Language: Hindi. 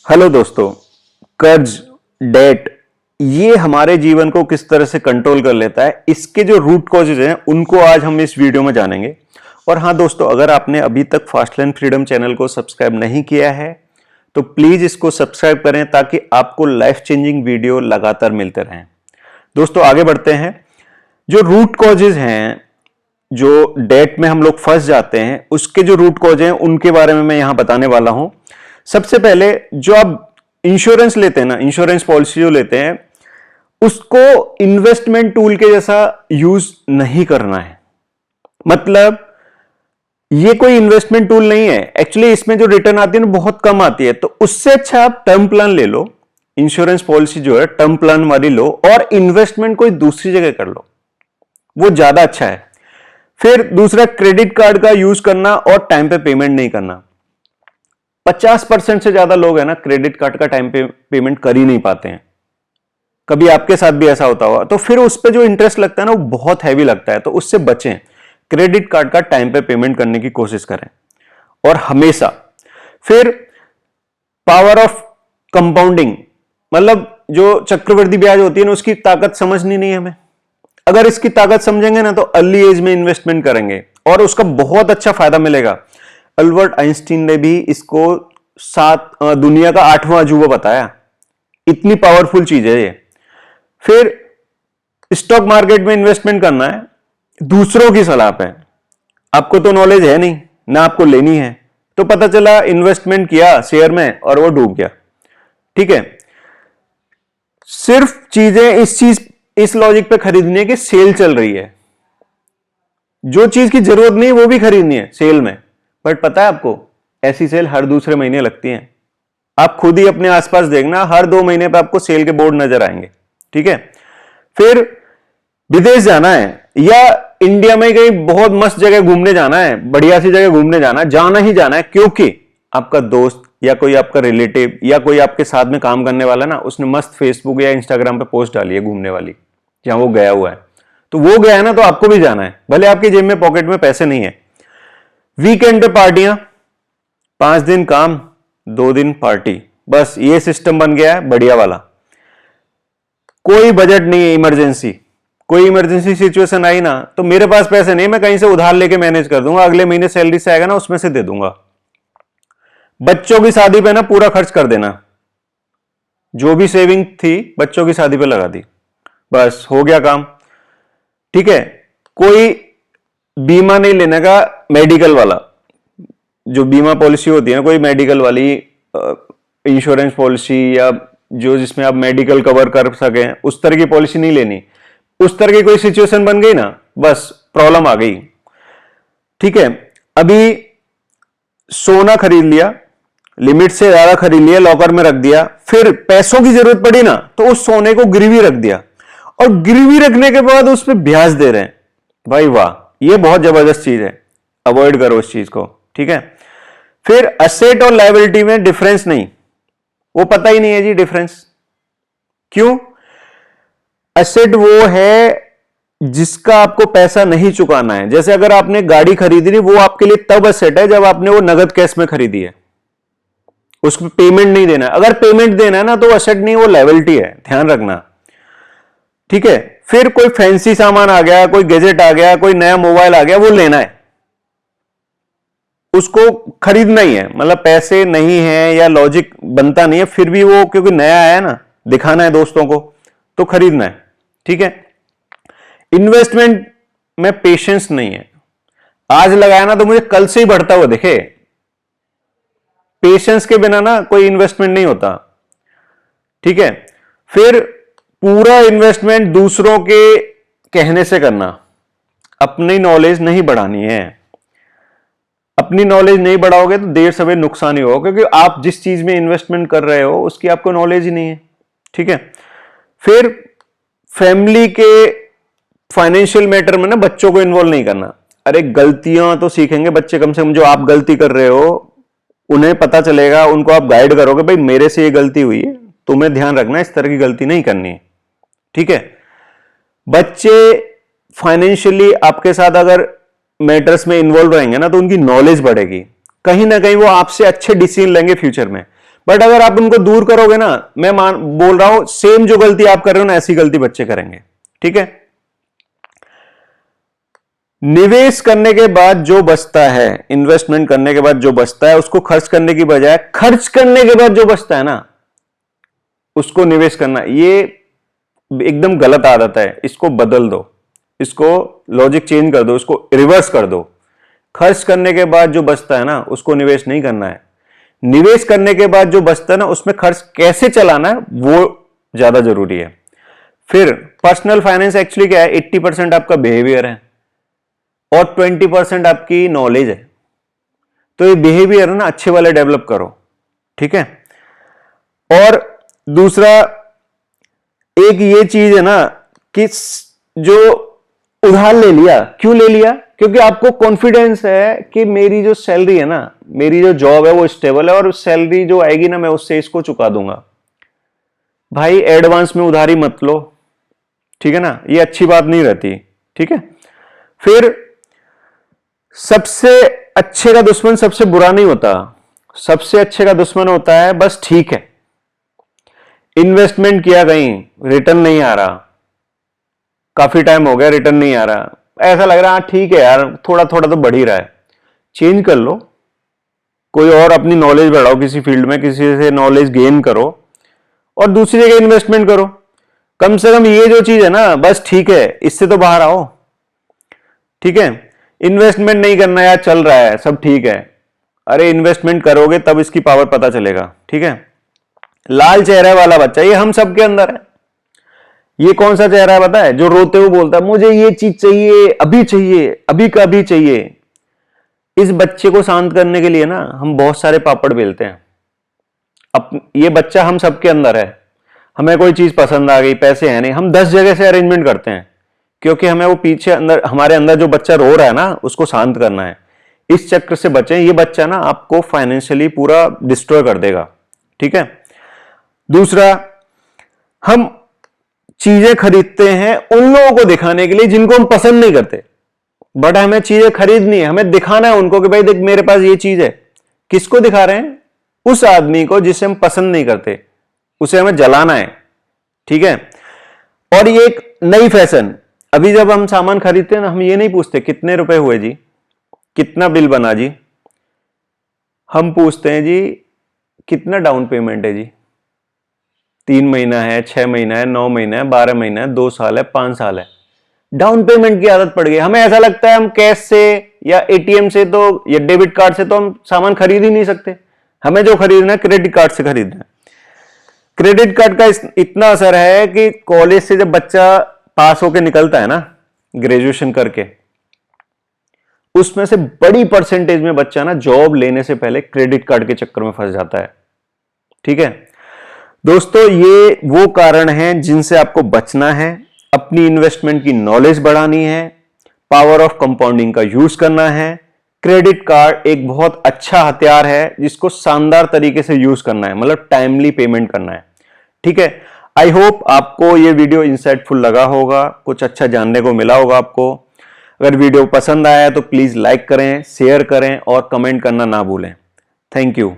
हेलो दोस्तों, कर्ज, डेट ये हमारे जीवन को किस तरह से कंट्रोल कर लेता है, इसके जो रूट कॉजेज हैं उनको आज हम इस वीडियो में जानेंगे। और हाँ दोस्तों, अगर आपने अभी तक फास्टलैंड फ्रीडम चैनल को सब्सक्राइब नहीं किया है तो प्लीज इसको सब्सक्राइब करें ताकि आपको लाइफ चेंजिंग वीडियो लगातार मिलते रहें। दोस्तों आगे बढ़ते हैं। जो रूट कॉजेज हैं, जो डेट में हम लोग फंस जाते हैं, उसके जो रूट कॉज हैं उनके बारे में मैं यहां बताने वाला हूं। सबसे पहले जो आप इंश्योरेंस लेते हैं ना, इंश्योरेंस पॉलिसी जो लेते हैं, उसको इन्वेस्टमेंट टूल के जैसा यूज नहीं करना है। मतलब ये कोई इन्वेस्टमेंट टूल नहीं है। एक्चुअली इसमें जो रिटर्न आती है ना बहुत कम आती है, तो उससे अच्छा आप टर्म प्लान ले लो। इंश्योरेंस पॉलिसी जो है टर्म प्लान वाली लो और इन्वेस्टमेंट कोई दूसरी जगह कर लो, वो ज्यादा अच्छा है। फिर दूसरा, क्रेडिट कार्ड का यूज करना और टाइम पे पेमेंट नहीं करना। 50% से ज्यादा लोग है ना क्रेडिट कार्ड का टाइम पे पेमेंट कर ही नहीं पाते हैं। कभी आपके साथ भी ऐसा होता होगा, तो फिर उस पे जो इंटरेस्ट लगता है ना वो बहुत हैवी लगता है, तो उससे बचें। क्रेडिट कार्ड का टाइम पे पेमेंट करने की कोशिश करें और हमेशा। फिर पावर ऑफ कंपाउंडिंग, मतलब जो चक्रवृद्धि ब्याज होती है ना, उसकी ताकत समझनी नहीं है हमें। अगर इसकी ताकत समझेंगे ना तो अर्ली एज में इन्वेस्टमेंट करेंगे और उसका बहुत अच्छा फायदा मिलेगा। अल्बर्ट आइंस्टीन ने भी इसको दुनिया का 8वां अजूबा बताया। इतनी पावरफुल चीज है ये। फिर स्टॉक मार्केट में इन्वेस्टमेंट करना है दूसरों की सलाह पे। आपको तो नॉलेज है नहीं ना, आपको लेनी है, तो पता चला इन्वेस्टमेंट किया शेयर में और वो डूब गया। ठीक है, सिर्फ चीजें इस लॉजिक पे खरीदनी है कि सेल चल रही है। जो चीज की जरूरत नहीं वो भी खरीदनी है सेल में। बट पता है आपको, ऐसी सेल हर दूसरे महीने लगती हैं। आप खुद ही अपने आसपास देखना, हर 2 महीने पे आपको सेल के बोर्ड नजर आएंगे। ठीक है, फिर विदेश जाना है या इंडिया में कहीं बहुत मस्त जगह घूमने जाना है, बढ़िया सी जगह घूमने जाना है, जाना ही जाना है, क्योंकि आपका दोस्त या कोई आपका रिलेटिव या कोई आपके साथ में काम करने वाला ना, उसने मस्त फेसबुक या इंस्टाग्राम पे पोस्ट डाली है घूमने वाली, जहां वो गया हुआ है, तो वो गया है ना, तो आपको भी जाना है, भले आपकी जेब में पॉकेट में पैसे नहीं है। वीकेंड पे पार्टियां, 5 दिन काम 2 दिन पार्टी, बस ये सिस्टम बन गया है बढ़िया वाला। कोई बजट नहीं है, इमरजेंसी, कोई इमरजेंसी सिचुएशन आई ना तो मेरे पास पैसे नहीं, मैं कहीं से उधार लेके मैनेज कर दूंगा, अगले महीने सैलरी से आएगा ना उसमें से दे दूंगा। बच्चों की शादी पे ना पूरा खर्च कर देना, जो भी सेविंग थी बच्चों की शादी पे लगा दी, बस हो गया काम। ठीक है, कोई बीमा नहीं लेने का, मेडिकल वाला जो बीमा पॉलिसी होती है ना, कोई मेडिकल वाली इंश्योरेंस पॉलिसी या जो जिसमें आप मेडिकल कवर कर सके, उस तरह की पॉलिसी नहीं लेनी। उस तरह की कोई सिचुएशन बन गई ना, बस प्रॉब्लम आ गई। ठीक है, अभी सोना खरीद लिया, लिमिट से ज्यादा खरीद लिया, लॉकर में रख दिया, फिर पैसों की जरूरत पड़ी ना तो उस सोने को गिरवी रख दिया और गिरवी रखने के बाद उस पर ब्याज दे रहे हैं। भाई वाह, ये बहुत जबरदस्त चीज है, अवॉइड करो इस चीज को। ठीक है, फिर असेट और लायबिलिटी में डिफरेंस नहीं, वो पता ही नहीं है जी डिफरेंस। क्यों? असेट वो है जिसका आपको पैसा नहीं चुकाना है। जैसे अगर आपने गाड़ी खरीदी थी, वो आपके लिए तब असेट है जब आपने वो नगद कैश में खरीदी है, उसको पेमेंट नहीं देना है। अगर पेमेंट देना है ना तो असेट नहीं, वो लायबिलिटी है, ध्यान रखना। ठीक है, फिर कोई फैंसी सामान आ गया, कोई गैजेट आ गया, कोई नया मोबाइल आ गया, वो लेना है, उसको खरीदना ही है। मतलब पैसे नहीं है या लॉजिक बनता नहीं है, फिर भी वो क्योंकि नया है ना, दिखाना है दोस्तों को, तो खरीदना है। ठीक है, इन्वेस्टमेंट में पेशेंस नहीं है। आज लगाया ना तो मुझे कल से ही बढ़ता हुआ दिखे। पेशेंस के बिना ना कोई इन्वेस्टमेंट नहीं होता। ठीक है, फिर पूरा इन्वेस्टमेंट दूसरों के कहने से करना, अपनी नॉलेज नहीं बढ़ानी है। अपनी नॉलेज नहीं बढ़ाओगे तो देर सवेर नुकसान ही होगा, क्योंकि आप जिस चीज में इन्वेस्टमेंट कर रहे हो उसकी आपको नॉलेज ही नहीं है। ठीक है, फिर फैमिली के फाइनेंशियल मैटर में ना बच्चों को इन्वॉल्व नहीं करना। अरे गलतियां तो सीखेंगे बच्चे, कम से कम जो आप गलती कर रहे हो उन्हें पता चलेगा, उनको आप गाइड करोगे, भाई मेरे से ये गलती हुई है, तुम्हें ध्यान रखना इस तरह की गलती नहीं करनी है। ठीक है, बच्चे फाइनेंशियली आपके साथ अगर मैटर्स में इन्वॉल्व रहेंगे ना तो उनकी नॉलेज बढ़ेगी, कहीं ना कहीं वो आपसे अच्छे डिसीजन लेंगे फ्यूचर में। बट अगर आप उनको दूर करोगे ना, मैं बोल रहा हूं सेम जो गलती आप कर रहे हो ना, ऐसी गलती बच्चे करेंगे। ठीक है। निवेश करने के बाद जो बचता है, इन्वेस्टमेंट करने के बाद जो बचता है, उसको खर्च करने की बजाय खर्च करने के बाद जो बचता है ना, उसको निवेश करना, ये एकदम गलत आदत है। इसको बदल दो, इसको लॉजिक चेंज कर दो, इसको रिवर्स कर दो। खर्च करने के बाद जो बचता है ना, उसको निवेश नहीं करना है। निवेश करने के बाद जो बचता है ना, उसमें खर्च कैसे चलाना है वो ज्यादा जरूरी है। फिर पर्सनल फाइनेंस एक्चुअली क्या है, 80% आपका बिहेवियर है और 20% आपकी नॉलेज है। तो ये बिहेवियर है ना, अच्छे वाले डेवलप करो। ठीक है। और दूसरा एक ये चीज है ना कि जो उधार ले लिया, क्यों ले लिया? क्योंकि आपको कॉन्फिडेंस है कि मेरी जो सैलरी है ना, मेरी जो जॉब है वो स्टेबल है और सैलरी जो आएगी ना, मैं उससे इसको चुका दूंगा। भाई एडवांस में उधारी मत लो। ठीक है ना, ये अच्छी बात नहीं रहती। ठीक है। फिर सबसे अच्छे का दुश्मन सबसे बुरा नहीं होता, सबसे अच्छे का दुश्मन होता है बस ठीक है। इन्वेस्टमेंट किया, कहीं रिटर्न नहीं आ रहा, काफी टाइम हो गया रिटर्न नहीं आ रहा, ऐसा लग रहा है ठीक है यार, थोड़ा थोड़ा तो बढ़ ही रहा है, चेंज कर लो, कोई और अपनी नॉलेज बढ़ाओ, किसी फील्ड में किसी से नॉलेज गेन करो और दूसरी जगह इन्वेस्टमेंट करो। कम से कम ये जो चीज है ना, बस ठीक है, इससे तो बाहर आओ। ठीक है। इन्वेस्टमेंट नहीं करना यार, चल रहा है सब ठीक है। अरे इन्वेस्टमेंट करोगे तब इसकी पावर पता चलेगा। ठीक है। लाल चेहरे वाला बच्चा ये हम सबके अंदर है। ये कौन सा चेहरा है पता है? जो रोते हुए बोलता है मुझे ये चीज चाहिए, अभी चाहिए, अभी का अभी चाहिए। इस बच्चे को शांत करने के लिए ना हम बहुत सारे पापड़ बेलते हैं। अब ये बच्चा हम सबके अंदर है। हमें कोई चीज पसंद आ गई, पैसे हैं नहीं, हम 10 जगह से अरेंजमेंट करते हैं, क्योंकि हमें वो पीछे अंदर, हमारे अंदर जो बच्चा रो रहा है ना, उसको शांत करना है। इस चक्र से बचें। ये बच्चा ना आपको फाइनेंशियली पूरा डिस्ट्रॉय कर देगा। ठीक है। दूसरा, हम चीजें खरीदते हैं उन लोगों को दिखाने के लिए जिनको हम पसंद नहीं करते, बट हमें चीजें खरीदनी है, हमें दिखाना है उनको कि भाई देख मेरे पास ये चीज है। किसको दिखा रहे हैं? उस आदमी को जिसे हम पसंद नहीं करते, उसे हमें जलाना है। ठीक है। और ये एक नई फैशन, अभी जब हम सामान खरीदते हैं ना, हम ये नहीं पूछते कितने रुपए हुए जी, कितना बिल बना जी, हम पूछते हैं जी कितना डाउन पेमेंट है जी, 3 महीना है, 6 महीना है, 9 महीना है, 12 महीना है, 2 साल है, 5 साल है। डाउन पेमेंट की आदत पड़ गई। हमें ऐसा लगता है हम कैश से या एटीएम से तो या डेबिट कार्ड से तो हम सामान खरीद ही नहीं सकते, हमें जो खरीदना है क्रेडिट कार्ड से खरीदना है। क्रेडिट कार्ड का इतना असर है कि कॉलेज से जब बच्चा पास होकर निकलता है ना, ग्रेजुएशन करके, उसमें से बड़ी परसेंटेज में बच्चा ना जॉब लेने से पहले क्रेडिट कार्ड के चक्कर में फंस जाता है। ठीक है दोस्तों, ये वो कारण हैं जिनसे आपको बचना है। अपनी इन्वेस्टमेंट की नॉलेज बढ़ानी है, पावर ऑफ कंपाउंडिंग का यूज करना है। क्रेडिट कार्ड एक बहुत अच्छा हथियार है जिसको शानदार तरीके से यूज करना है, मतलब टाइमली पेमेंट करना है। ठीक है। आई होप आपको ये वीडियो इंसाइटफुल लगा होगा, कुछ अच्छा जानने को मिला होगा आपको। अगर वीडियो पसंद आया तो प्लीज लाइक करें, शेयर करें और कमेंट करना ना भूलें। Thank you.